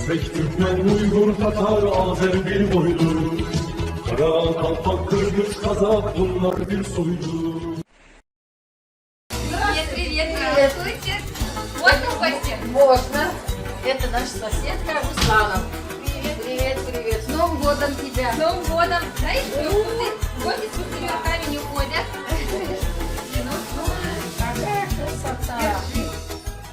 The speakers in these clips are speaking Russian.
Özbek, Türkmen, Uygur, Tatar, Azer bir boylu. Kara, Kalpak, Kırgız, Kazak bunlar bir soylu. Привет, здравствуйте. Можно в гости? Можно. Это наша соседка Руслана. Привет, привет. С Новым годом тебя. С Новым годом. Знаешь, гости с пустыми руками не уходят. Какая красота.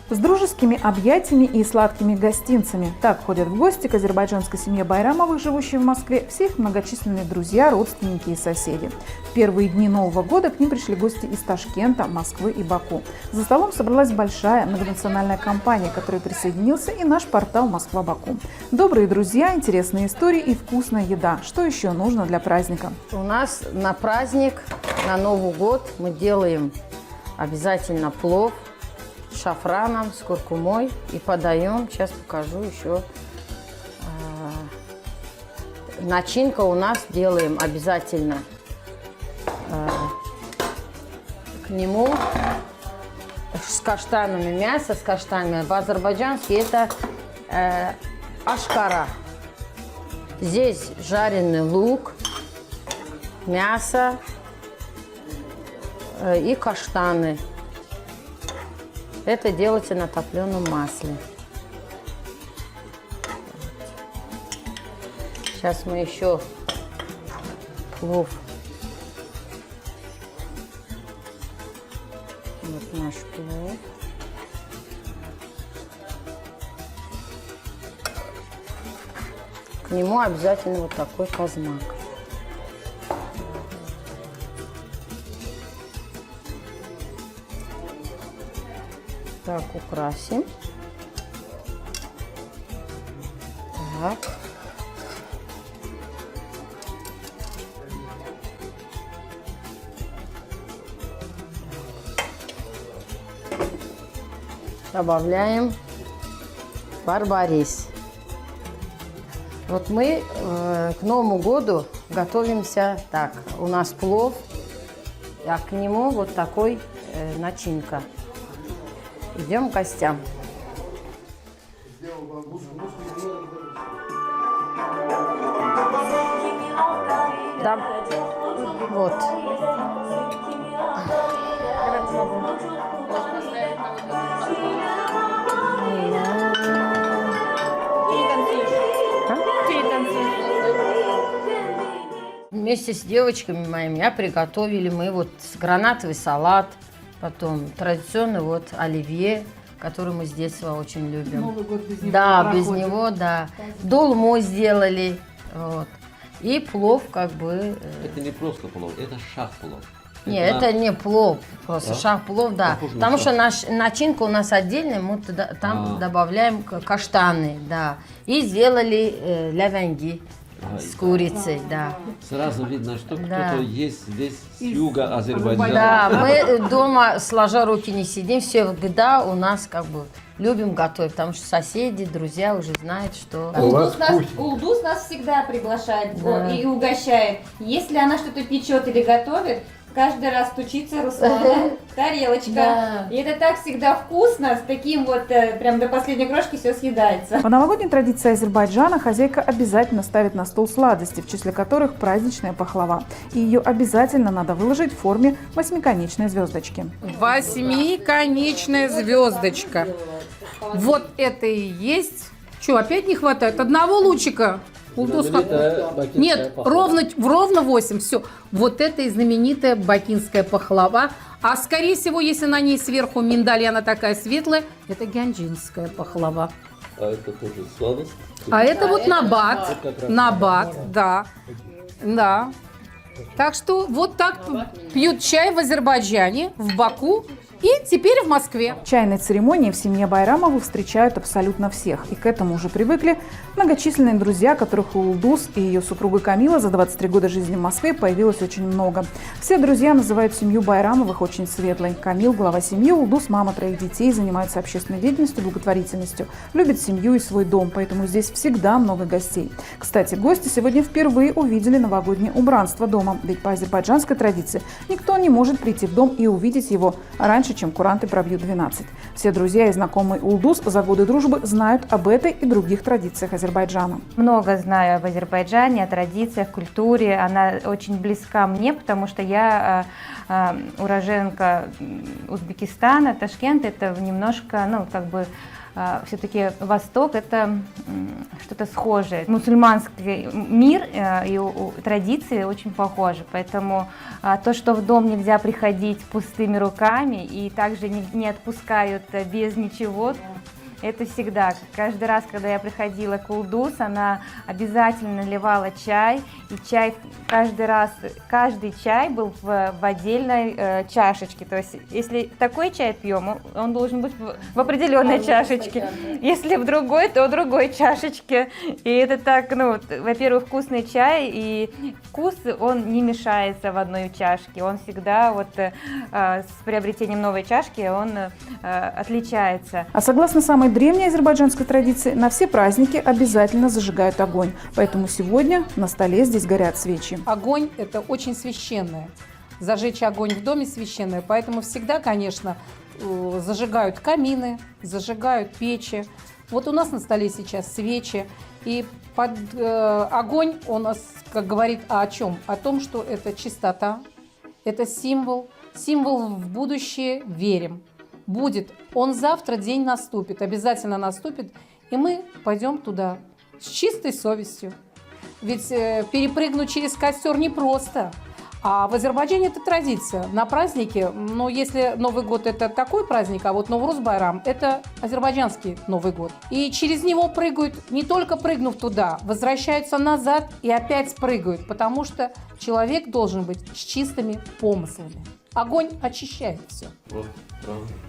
С дружескими объятиями и сладкими гостинцами. Так ходят в гости к азербайджанской семье Байрамовых, живущей в Москве, все их многочисленные друзья, родственники и соседи. В первые дни Нового года к ним пришли гости из Ташкента, Москвы и Баку. За столом собралась большая многонациональная компания, к которой присоединился и наш портал «Москва-Баку». Добрые друзья, интересные истории и вкусная еда. Что еще нужно для праздника? У нас на праздник, на Новый год мы делаем обязательно плов с шафраном, с куркумой и подаем. Сейчас покажу еще. Начинка у нас делаем обязательно к нему с каштанами, мясо с каштанами. В азербайджанский это ашкара. Здесь жареный лук, мясо и каштаны. Это делается на топленом масле. Сейчас мы еще плов. Вот наш плов. К нему обязательно вот такой казмак. Так, украсим. Так. Добавляем барбарис. Вот мы к Новому году готовимся так. У нас плов, а к нему вот такой начинка. Идем к гостям. Да. Вот. Вместе с девочками моими приготовили мы вот гранатовый салат. Потом традиционный вот оливье, который мы с детства очень любим. Новый год без него да, не без проходит. него, да. Долму сделали. Вот. И плов как бы... Это не просто плов, это шах-плов. Нет, это не плов, просто Да? шах-плов, да. Похоже на Потому шах. что начинка у нас отдельная, мы там добавляем каштаны, да. И сделали лаванги с курицей, да. Сразу видно, что Да. кто-то есть здесь с юга Азербайджана. Да, мы дома сложа руки не сидим, всегда у нас как бы любим готовить, потому что соседи, друзья уже знают, что... Улдус нас всегда приглашает Да. и угощает. Если она что-то печет или готовит, каждый раз стучится Руслана, тарелочка. Да. И это так всегда вкусно, с таким вот, прям до последней крошки все съедается. По новогодней традиции Азербайджана хозяйка обязательно ставит на стол сладости, в числе которых праздничная пахлава. И ее обязательно надо выложить в форме восьмиконечной звездочки. Восьмиконечная звездочка. Вот это и есть. Что, опять не хватает? Одного лучика? Улдус, нет, ровно 8. Все. Вот это и знаменитая бакинская пахлава. А скорее всего, если на ней сверху миндаль, и она такая светлая, это гянджинская пахлава. А это тоже сладость? А это вот набат. как раз Набат, да. Да. Так что вот так пьют чай в Азербайджане, в Баку и теперь в Москве. Чайные церемонии в семье Байрамовых встречают абсолютно всех. И к этому уже привыкли многочисленные друзья, которых у Улдус и ее супруга Камила за 23 года жизни в Москве появилось очень много. Все друзья называют семью Байрамовых очень светлой. Камил – глава семьи, Улдус – мама 3 детей, занимается общественной деятельностью, благотворительностью, любит семью и свой дом, поэтому здесь всегда много гостей. Кстати, гости сегодня впервые увидели новогоднее убранство дома, ведь по азербайджанской традиции никто не может прийти в дом и увидеть его раньше, раньше, чем куранты пробьют 12. Все друзья и знакомые Улдус за годы дружбы знают об этой и других традициях Азербайджана. Много знаю об Азербайджане, о традициях, культуре. Она очень близка мне, потому что я уроженка Узбекистана, Ташкент. Это немножко, все-таки Восток – это что-то схожее. Мусульманский мир и традиции очень похожи, поэтому то, что в дом нельзя приходить пустыми руками и также не отпускают без ничего, это всегда. Каждый раз, когда я приходила к Улдус, она обязательно наливала чай, и чай каждый чай был в отдельной чашечке. То есть, если такой чай пьем, он должен быть в определенной чашечке. Если в другой, то в другой чашечке. И это так, во-первых, вкусный чай, и вкус, он не мешается в одной чашке. Он всегда с приобретением новой чашки, он отличается. А согласно самой древней азербайджанской традиции, на все праздники обязательно зажигают огонь. Поэтому сегодня на столе здесь горят свечи. Огонь – это очень священное. Зажечь огонь в доме священное, поэтому всегда, конечно, зажигают камины, зажигают печи. Вот у нас на столе сейчас свечи, и огонь у нас, как говорит, о чем? О том, что это чистота, это символ в будущее верим. Будет, он завтра, день наступит, обязательно наступит, и мы пойдем туда с чистой совестью. Ведь перепрыгнуть через костер непросто. А в Азербайджане это традиция. На празднике, если Новый год это такой праздник, а вот Навруз-Байрам это азербайджанский Новый год. И через него прыгают, не только прыгнув туда, возвращаются назад и опять прыгают, потому что человек должен быть с чистыми помыслами. Огонь очищает все.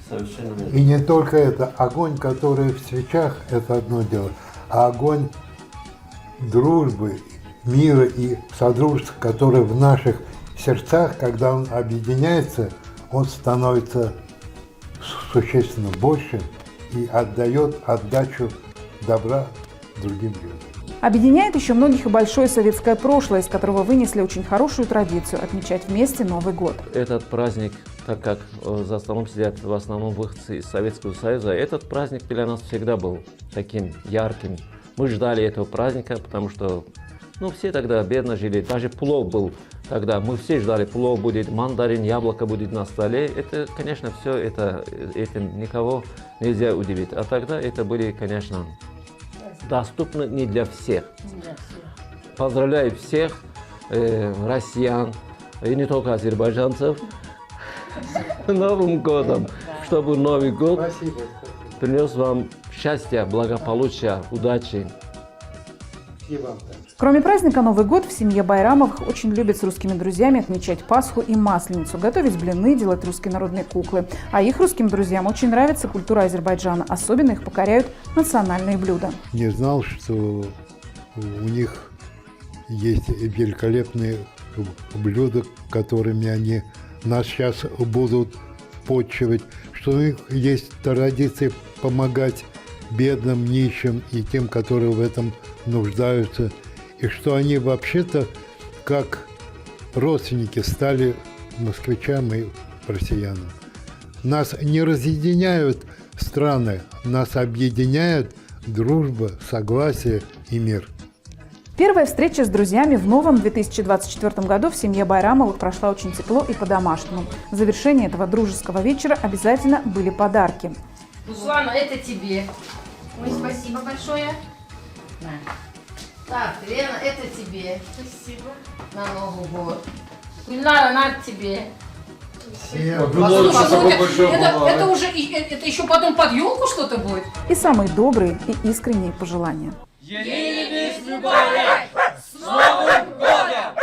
Совершенно верно. И не только это. Огонь, который в свечах, это одно дело. А огонь дружбы, мира и содружества, который в наших сердцах, когда он объединяется, он становится существенно больше и отдает отдачу добра другим людям. Объединяет еще многих и большое советское прошлое, из которого вынесли очень хорошую традицию отмечать вместе Новый год. Этот праздник, так как за столом сидят в основном выходцы из Советского Союза, этот праздник для нас всегда был таким ярким. Мы ждали этого праздника, потому что все тогда бедно жили. Даже плов был тогда. Мы все ждали, плов будет, мандарин, яблоко будет на столе. Это, конечно, все этим никого нельзя удивить. А тогда это были, конечно, доступны не для всех. Поздравляю всех россиян, и не только азербайджанцев, с Новым годом, чтобы Новый год принес вам счастья, благополучия, удачи. Кроме праздника Новый год, в семье Байрамовых очень любят с русскими друзьями отмечать Пасху и Масленицу, готовить блины, делать русские народные куклы. А их русским друзьям очень нравится культура Азербайджана, особенно их покоряют национальные блюда. Не знал, что у них есть великолепные блюда, которыми они нас сейчас будут почивать, что у них есть традиция помогать бедным, нищим и тем, которые в этом нуждаются, и что они вообще-то как родственники стали москвичам и россиянам. Нас не разъединяют страны, нас объединяет дружба, согласие и мир. Первая встреча с друзьями в новом 2024 году в семье Байрамовых прошла очень тепло и по-домашнему. В завершении этого дружеского вечера обязательно были подарки. Руслана, это тебе. Ой, спасибо большое. На. Так, Лена, это тебе. Спасибо. На Новый год. Гульнара, надо тебе. Это уже это еще потом под елку что-то будет? И самые добрые и искренние пожелания. С Новым годом!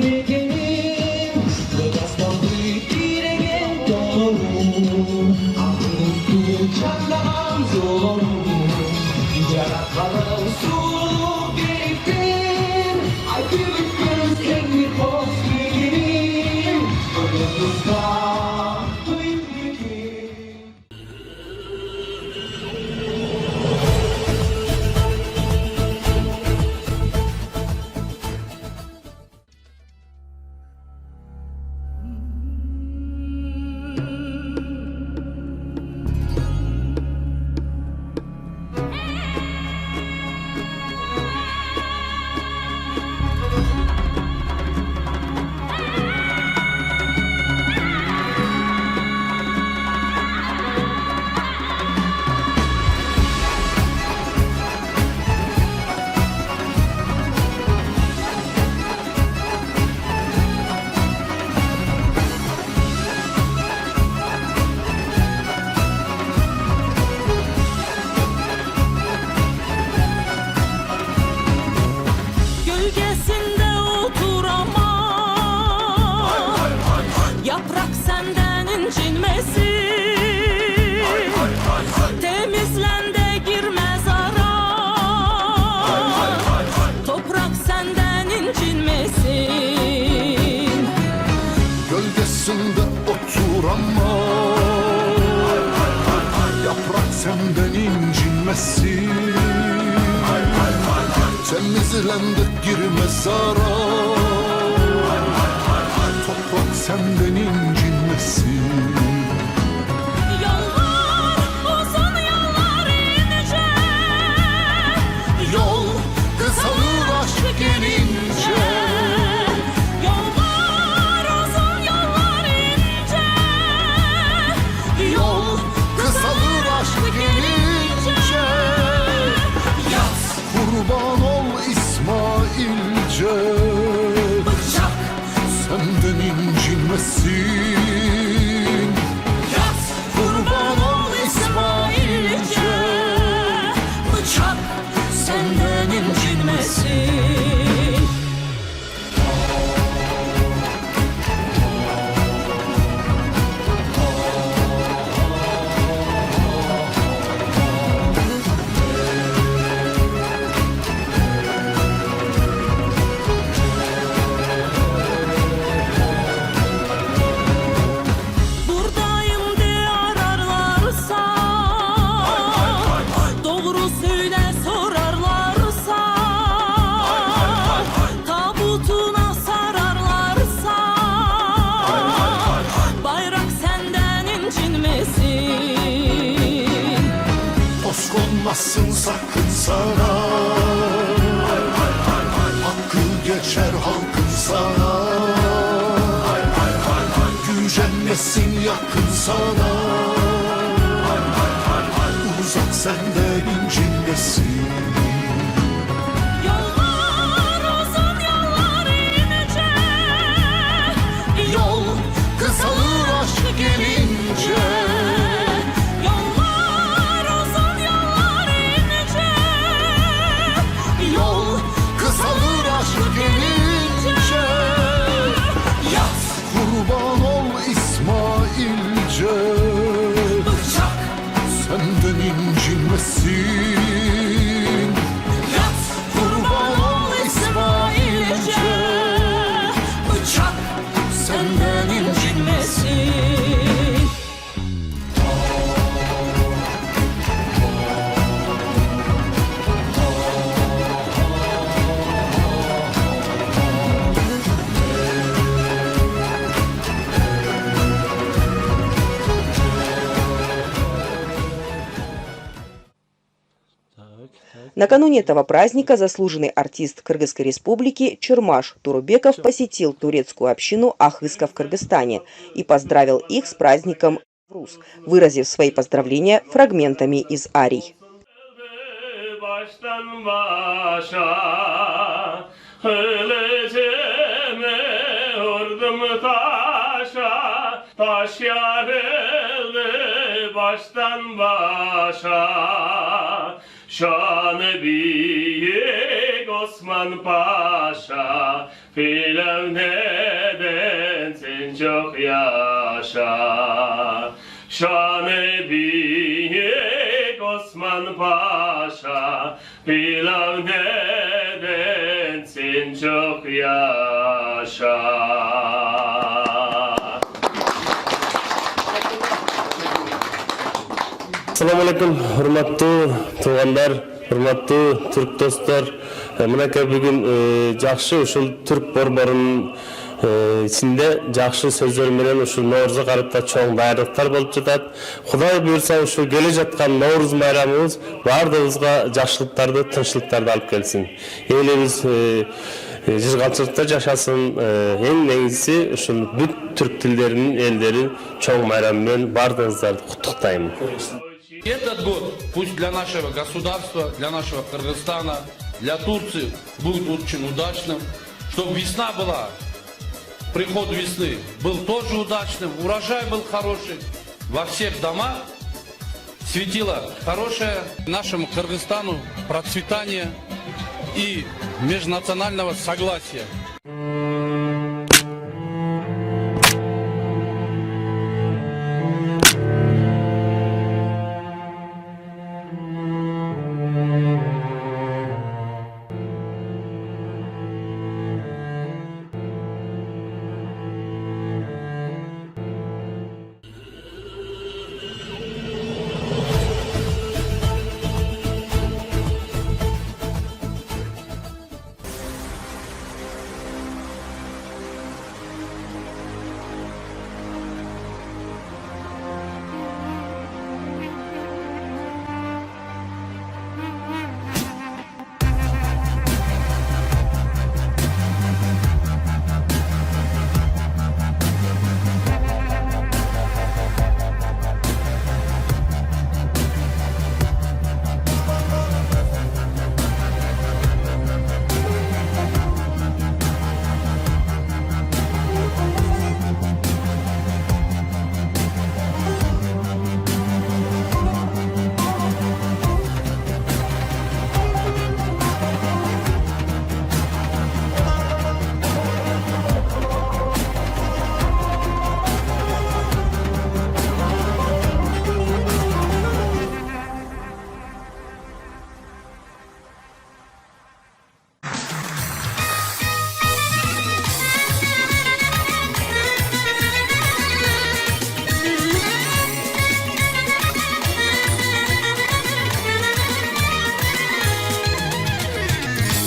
bildiğim Kırastan diregen doğru Akıllı çaklan zoru Yaratalım su biriktim Ay büyük tek bir poz bildiğim Önümüzde Gölgesinde oturamam Yaprak senden incinmesin Temizlen de girmez ara Toprak senden incinmesin Gölgesinde oturamam Yaprak senden incinmesin Temizlen de girmez ara Toprak senden incinmesin Yollar uzun yollar ince Yol kısalır aşk gelince Yollar uzun yollar ince Yol kısalır aşk gelince Yaz kurban ol İsmailce Bıçak Senden incinmesin yaz Kurban ol İsmailce Bıçak senden incinmesin Buradayım diye ararlarsa Doğru söyle sorarlarsa Tabutuna sararlarsa Bayrak senden incinmesin Toz konmasın sakın sana Hakkı geçer halkın sana Gücenmesin yakın sana Uzak senden incinmesin Yollar uzun yollar ince Yol kısalır aşk gelince Yollar uzun yollar ince Yol kısalır aşk gelince Yaz kurban ol İsmailce Bıçak Senden incinmesin yaz Kurban ol İsmailce Bıçak senden incinmesin Накануне этого праздника заслуженный артист Кыргызской республики Чырмаш Турубеков посетил турецкую общину Ахыска в Кыргызстане и поздравил их с праздником Нуруз, выразив свои поздравления фрагментами из арий. Baştan başa öleceğime vurdum taşa, taş yarıldı baştan başa, şanı büyük Osman Paşa, Firavun'den sen çok yaşa. Şanı büyük Osman Paşa, Firavun'den sen çok yaşa. Assalamu alaikum, hurmatlı tuğanlar, hurmatlı Türk dostlar. Mınaka bugün жақшы ушул Türk борборунун içinde жақшы сөздөр менен ушул Novruz'a карап да чоң даярдыктар болуп жатат. Кудай буйрса ушул келе жаткан Novruz майрамыбыз баардыгыбызга жакшылыктарды, тынччылыктарды алып келсин. Элибиз жыргалчылыкта жашасын. Эң негизгиси ушул бүт түрк тилдеринин элдери чоң майрам менен баардыгыңыздарды куттуктайм. Этот год пусть для нашего государства, для нашего Кыргызстана, для Турции будет очень удачным, чтобы весна была, приход весны был тоже удачным, урожай был хороший, во всех домах светило хорошее нашему Кыргызстану процветание и межнационального согласия.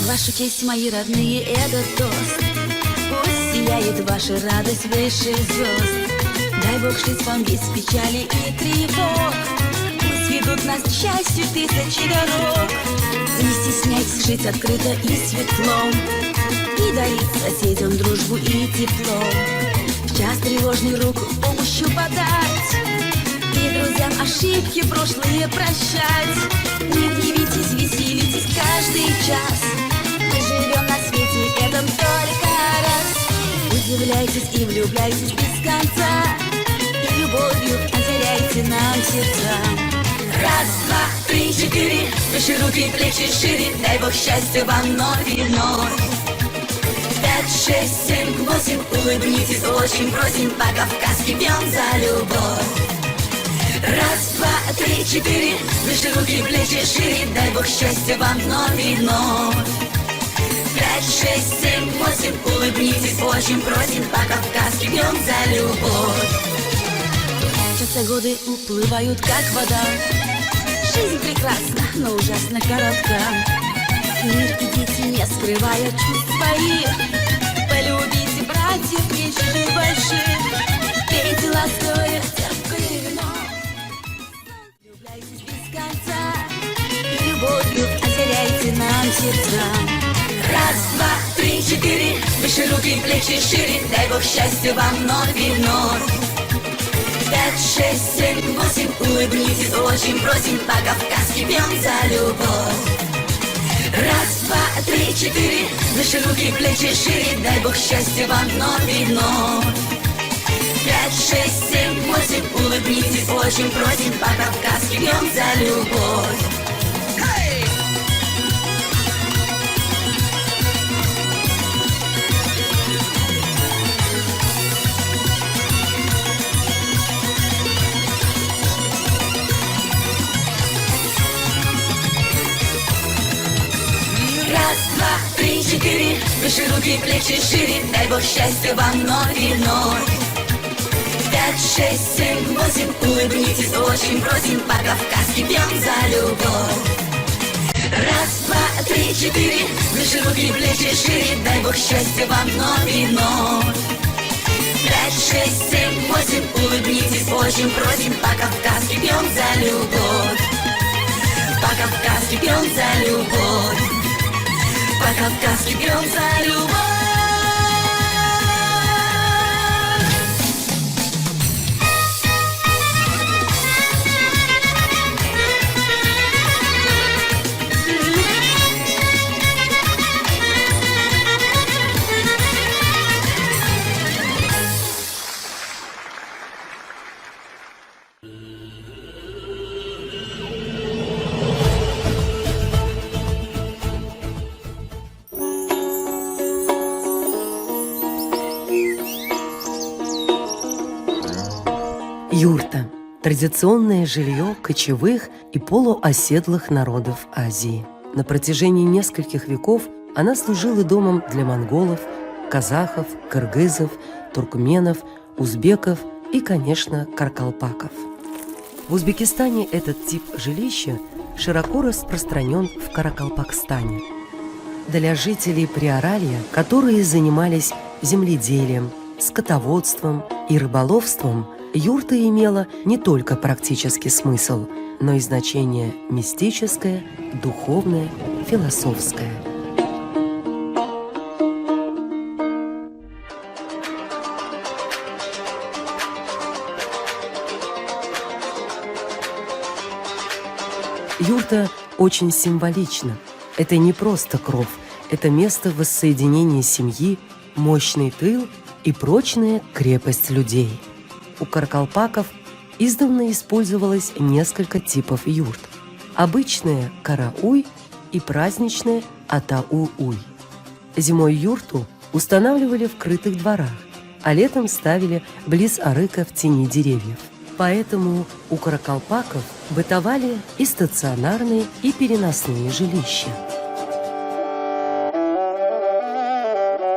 Вашу честь, мои родные, этот тост. Пусть сияет ваша радость выше звезд. Дай Бог жить вам без печали и тревог. Пусть ведут нас к счастью тысячи дорог. Не стесняйтесь жить открыто и светло, и дарить соседям дружбу и тепло. В час тревожный руку помощью подать, и друзьям ошибки прошлые прощать. Не гневитесь, веселитесь каждый час. Мы живем на свете этом только раз. Удивляйтесь и влюбляйтесь без конца, и любовью озаряйте нам сердца. Раз, два, три, четыре, выше руки, плечи шире. Дай Бог счастья вам вновь и вновь. 5, 6, 7, 8, улыбнитесь, очень просим, по-кавказски пьем за любовь. Раз, два, три, четыре, выше руки, плечи шире. Дай Бог счастья вам вновь и вновь. 5, 6, 7, 8, улыбнитесь, очень просим, по-кавказски пьем за любовь. Часто годы уплывают, как вода. Жизнь прекрасна, но ужасно коротка. Мир и дети, не скрывая чувств своих, полюбите братьев меньших и больших. Пейте ласковое терпкое вино. Влюбляйтесь без конца, и любовью озаряйте нам сердца. Раз, два, три, четыре, выше руки, плечи шире. Дай Бог счастья вам вновь и вновь. 5, 6, 7, 8, улыбнитесь, очень просим, по-кавказски пьем за любовь. Раз, два, три, четыре, выше руки, плечи шире. Дай Бог счастья вам вновь и вновь. 5, 6, 7, 8, улыбнитесь, очень просим, по-кавказски пьем за любовь. 4, выше руки, плечи шире, дай Бог счастья вам вновь и вновь. 5, 6, 7, 8, улыбнитесь, очень просим, по-кавказски пьем за любовь. 1, 2, 3, 4, выше руки, плечи шире, дай Бог счастья вам вновь и вновь. 5, 6, 7, 8, улыбнитесь, очень просим, по-кавказски пьем за любовь. По-кавказски пьем за любовь. По-кавказски пьем за любовь. Юрта – традиционное жилье кочевых и полуоседлых народов Азии. На протяжении нескольких веков она служила домом для монголов, казахов, кыргызов, туркменов, узбеков и, конечно, каракалпаков. В Узбекистане этот тип жилища широко распространен в Каракалпакстане. Для жителей Приоралья, которые занимались земледелием, скотоводством и рыболовством, юрта имела не только практический смысл, но и значение мистическое, духовное, философское. Юрта очень символична. Это не просто кров, это место воссоединения семьи, мощный тыл и прочная крепость людей. У каракалпаков издавна использовалось несколько типов юрт. Обычная – карауй и праздничная – атауй. Зимой юрту устанавливали в крытых дворах, а летом ставили близ арыка в тени деревьев. Поэтому у каракалпаков бытовали и стационарные, и переносные жилища.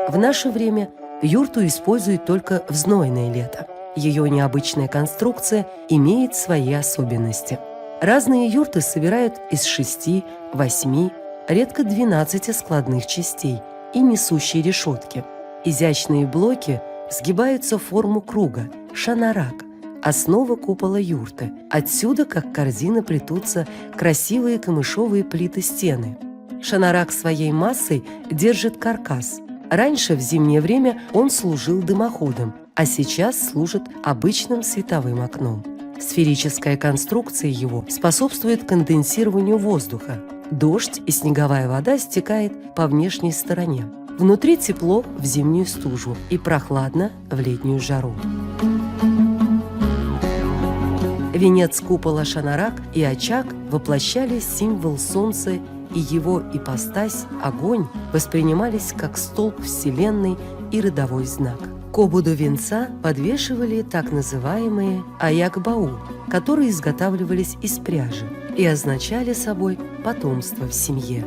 В наше время юрту используют только в знойное лето. Ее необычная конструкция имеет свои особенности. Разные юрты собирают из 6, 8, редко 12 складных частей и несущей решетки. Изящные блоки сгибаются в форму круга – шанарак, основа купола юрты. Отсюда, как корзина, плетутся красивые камышовые плиты стены. Шанарак своей массой держит каркас. Раньше, в зимнее время, он служил дымоходом, а сейчас служит обычным световым окном. Сферическая конструкция его способствует конденсированию воздуха. Дождь и снеговая вода стекает по внешней стороне. Внутри тепло в зимнюю стужу и прохладно в летнюю жару. Венец купола шанарак и очаг воплощали символ солнца, и его ипостась, огонь, воспринимались как столб вселенной и родовой знак. К ободу венца подвешивали так называемые аякбау, которые изготавливались из пряжи и означали собой потомство в семье.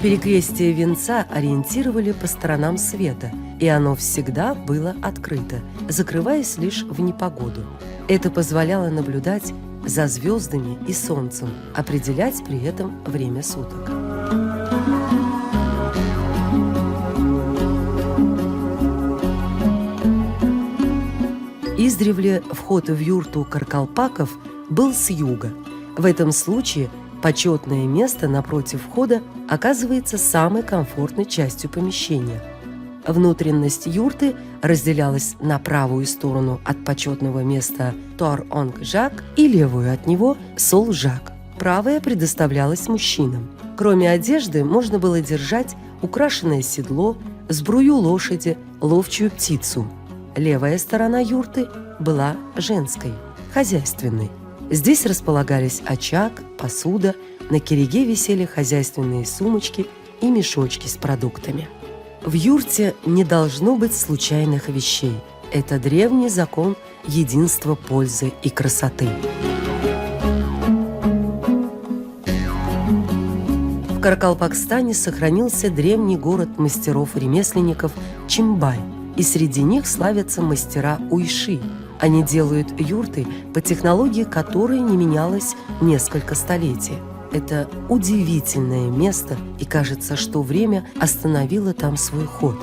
Перекрестие венца ориентировали по сторонам света, и оно всегда было открыто, закрываясь лишь в непогоду. Это позволяло наблюдать за звездами и солнцем, определять при этом время суток. Издревле вход в юрту каракалпаков был с юга. В этом случае почетное место напротив входа оказывается самой комфортной частью помещения. Внутренность юрты разделялась на правую сторону от почетного места Туар-Онг-Жак и левую от него Сол-Жак. Правая предоставлялась мужчинам. Кроме одежды можно было держать украшенное седло, сбрую лошади, ловчую птицу. Левая сторона юрты была женской, хозяйственной. Здесь располагались очаг, посуда, на кереге висели хозяйственные сумочки и мешочки с продуктами. В юрте не должно быть случайных вещей. Это древний закон единства пользы и красоты. В В Каракалпакстане сохранился древний город мастеров-ремесленников Чимбай, и среди них славятся мастера уйши. Они делают юрты по технологии, которая не менялась несколько столетий. Это удивительное место, и кажется, что время остановило там свой ход.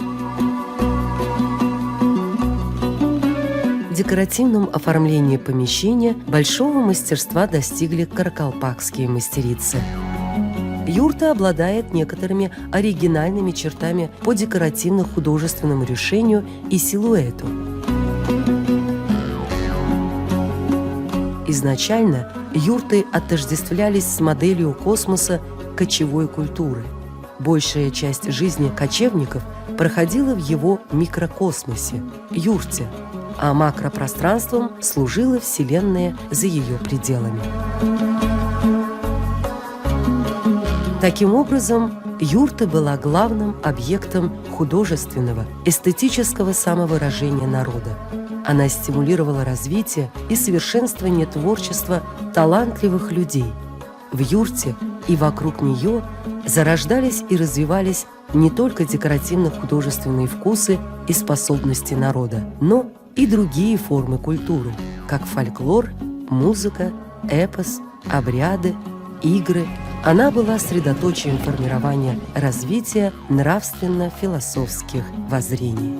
В декоративном оформлении помещения большого мастерства достигли каракалпакские мастерицы. Юрта обладает некоторыми оригинальными чертами по декоративно-художественному решению и силуэту. Изначально юрты отождествлялись с моделью космоса кочевой культуры. Большая часть жизни кочевников проходила в его микрокосмосе – юрте, а макропространством служила Вселенная за ее пределами. Таким образом, юрта была главным объектом художественного, эстетического самовыражения народа. Она стимулировала развитие и совершенствование творчества талантливых людей. В юрте и вокруг нее зарождались и развивались не только декоративно-художественные вкусы и способности народа, но и другие формы культуры, как фольклор, музыка, эпос, обряды, игры. Она была средоточием формирования развития нравственно-философских воззрений.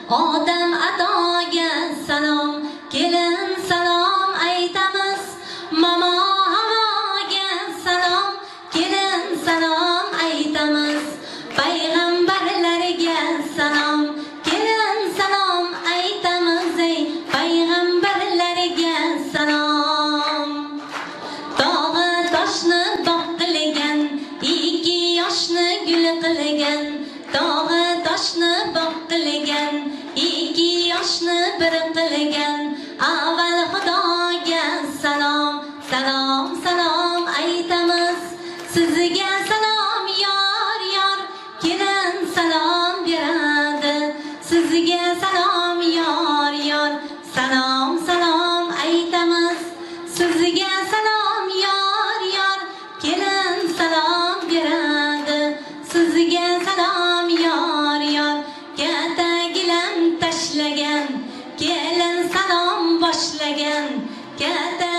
Odam atoga salom, kelin salom aytamiz. Mamo havoga salom, kelin salom aytamiz. Payg'ambarlarga salom, kelin salom aytamiz. Payg'ambarlarga salom. Tog'i toshni tog' qilgan, ikki yoshni gul qilgan. Tog'i toshni bog' qilgan, ikki yoshni bir qilgan. Avval Xudoga salom, salom, salom aytamiz. Sizga salom yor, yor, kelin salom beradi. Sizga salom yor, yor, salom, salom aytamiz. Sizga salom yor, yor, kelin salom beradi. Sizga salom yor, yor, katta gilam tashlagan, kelin salom boshlagan, katta